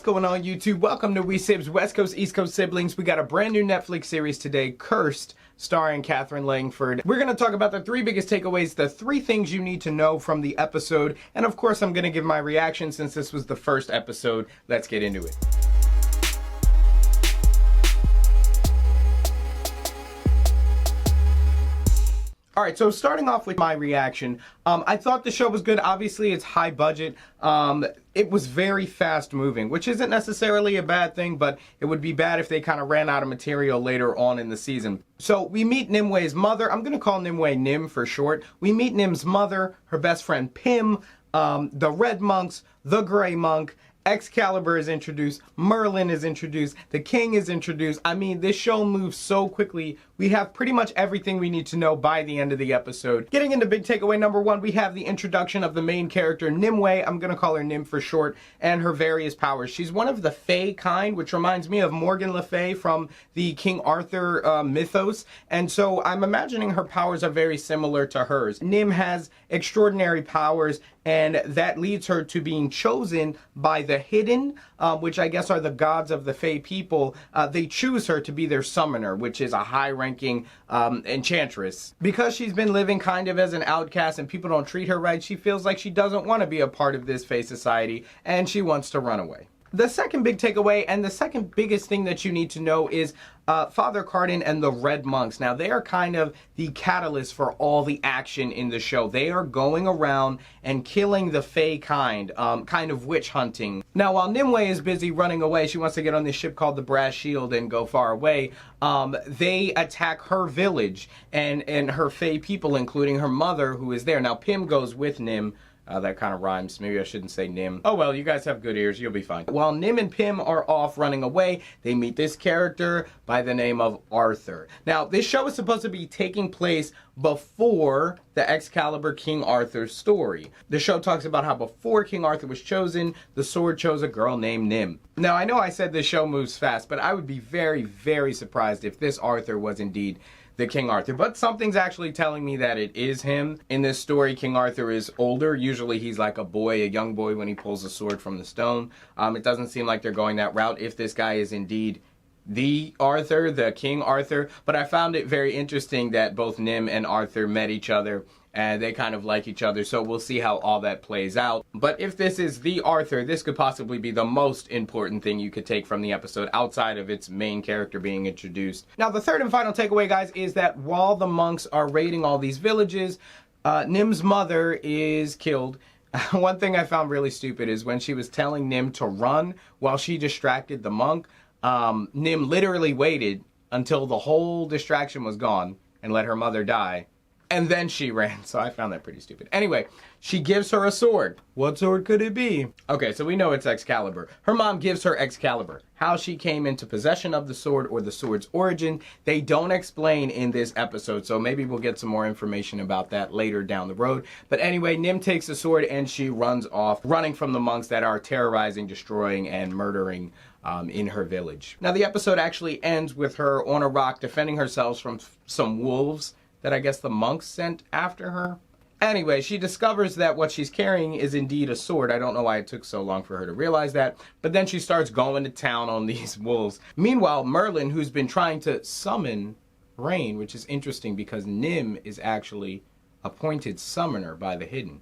going on YouTube? Welcome to We Sibs, West Coast, East Coast siblings. We got a brand new Netflix series today, Cursed, starring Catherine Langford. We're going to talk about the three biggest takeaways, the three things you need to know from the episode. And of course, I'm going to give my reaction since this was the first episode. Let's get into it. All right, so starting off with my reaction, I thought the show was good. Obviously, it's high budget. It was very fast moving, which isn't necessarily a bad thing, but it would be bad if they kind of ran out of material later on in the season. So we meet Nimue's mother. I'm going to call Nimue Nim for short. We meet Nim's mother, her best friend Pim, the Red Monks, the Gray Monk. Excalibur is introduced, Merlin is introduced, the King is introduced. I mean, this show moves so quickly. We have pretty much everything we need to know by the end of the episode. Getting into big takeaway number one, we have the introduction of the main character, Nimue. I'm going to call her Nim for short, and her various powers. She's one of the Fae kind, which reminds me of Morgan Le Fay from the King Arthur mythos. And so I'm imagining her powers are very similar to hers. Nim has extraordinary powers, and that leads her to being chosen by the Hidden, which I guess are the gods of the Fae people. They choose her to be their summoner, which is a high-ranking enchantress. Because she's been living kind of as an outcast and people don't treat her right, she feels like she doesn't want to be a part of this Fae society, and she wants to run away. The second big takeaway, and the second biggest thing that you need to know, is Father Cardin and the Red Monks. Now, they are kind of the catalyst for all the action in the show. They are going around and killing the Fae kind of witch hunting. Now, while Nimue is busy running away, she wants to get on this ship called the Brass Shield and go far away. They attack her village and her Fae people, including her mother, who is there. Now, Pim goes with Nim. That kind of rhymes. Maybe I shouldn't say Nim. Oh well, you guys have good ears. You'll be fine. While Nim and Pim are off running away, they meet this character by the name of Arthur. Now, this show is supposed to be taking place before the Excalibur King Arthur story. The show talks about how before King Arthur was chosen, the sword chose a girl named Nim. Now, I know I said this show moves fast, but I would be very, very surprised if this Arthur was indeed the King Arthur, but something's actually telling me that it is him. In this story, King Arthur is older. Usually he's like a boy, a young boy when he pulls a sword from the stone. It doesn't seem like they're going that route if this guy is indeed the Arthur, the King Arthur. But I found it very interesting that both Nim and Arthur met each other and they kind of like each other, so we'll see how all that plays out. But if this is the Arthur, this could possibly be the most important thing you could take from the episode outside of its main character being introduced. Now, the third and final takeaway, guys, is that while the monks are raiding all these villages, Nim's mother is killed. One thing I found really stupid is when she was telling Nim to run while she distracted the monk, Nim literally waited until the whole distraction was gone and let her mother die. And then she ran, so I found that pretty stupid. Anyway, she gives her a sword. What sword could it be? Okay, so we know it's Excalibur. Her mom gives her Excalibur. How she came into possession of the sword or the sword's origin, they don't explain in this episode, so maybe we'll get some more information about that later down the road. But anyway, Nim takes the sword and she runs off, running from the monks that are terrorizing, destroying, and murdering in her village. Now, the episode actually ends with her on a rock defending herself from some wolves that I guess the monks sent after her. Anyway, she discovers that what she's carrying is indeed a sword. I don't know why it took so long for her to realize that, but then she starts going to town on these wolves. Meanwhile, Merlin, who's been trying to summon rain, which is interesting because Nim is actually appointed summoner by the Hidden.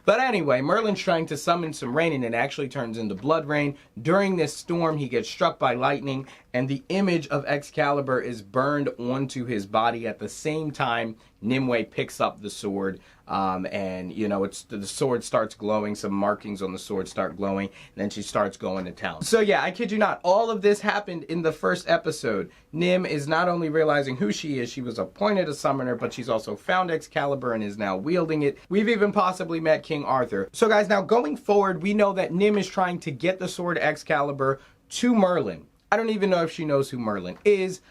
But anyway, Merlin's trying to summon some rain and it actually turns into blood rain. During this storm, he gets struck by lightning and the image of Excalibur is burned onto his body. At the same time, Nimue picks up the sword and, you know, the sword starts glowing. Some markings on the sword start glowing and then she starts going to town. So yeah, I kid you not, all of this happened in the first episode. Nim is not only realizing who she is, she was appointed a summoner, but she's also found Excalibur and is now wielding it. We've even possibly met King Arthur. So guys, now going forward, we know that Nim is trying to get the sword Excalibur to Merlin. I don't even know if she knows who Merlin is.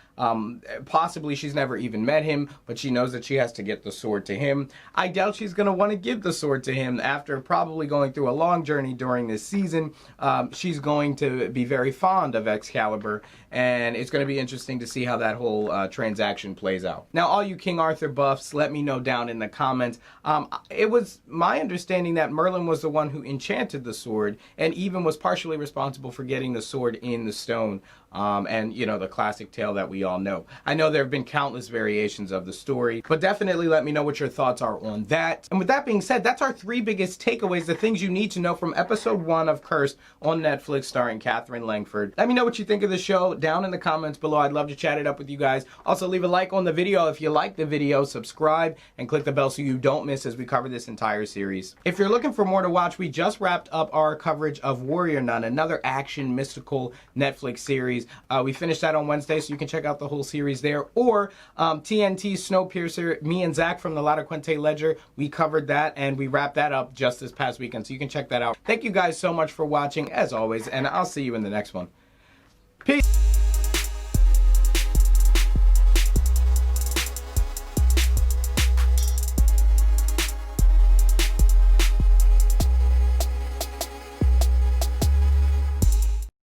Possibly she's never even met him, but she knows that she has to get the sword to him. I doubt she's going to want to give the sword to him after probably going through a long journey during this season. She's going to be very fond of Excalibur, and it's going to be interesting to see how that whole transaction plays out. Now, all you King Arthur buffs, let me know down in the comments. It was my understanding that Merlin was the one who enchanted the sword, and even was partially responsible for getting the sword in the stone. And, you know, the classic tale that we all know. I know there have been countless variations of the story, but definitely let me know what your thoughts are on that. And with that being said, that's our 3 biggest takeaways, the things you need to know from episode 1 of Cursed on Netflix, starring Catherine Langford. Let me know what you think of the show down in the comments below. I'd love to chat it up with you guys. Also, leave a like on the video if you like the video, subscribe, and click the bell so you don't miss as we cover this entire series. If you're looking for more to watch, we just wrapped up our coverage of Warrior Nun, another action mystical Netflix series. We finished that on Wednesday, so you can check out the whole series there. Or TNT Snowpiercer, me and Zach from the La Quente Ledger, we covered that, and we wrapped that up just this past weekend, so you can check that out. Thank you guys so much for watching, as always, and I'll see you in the next one. Peace!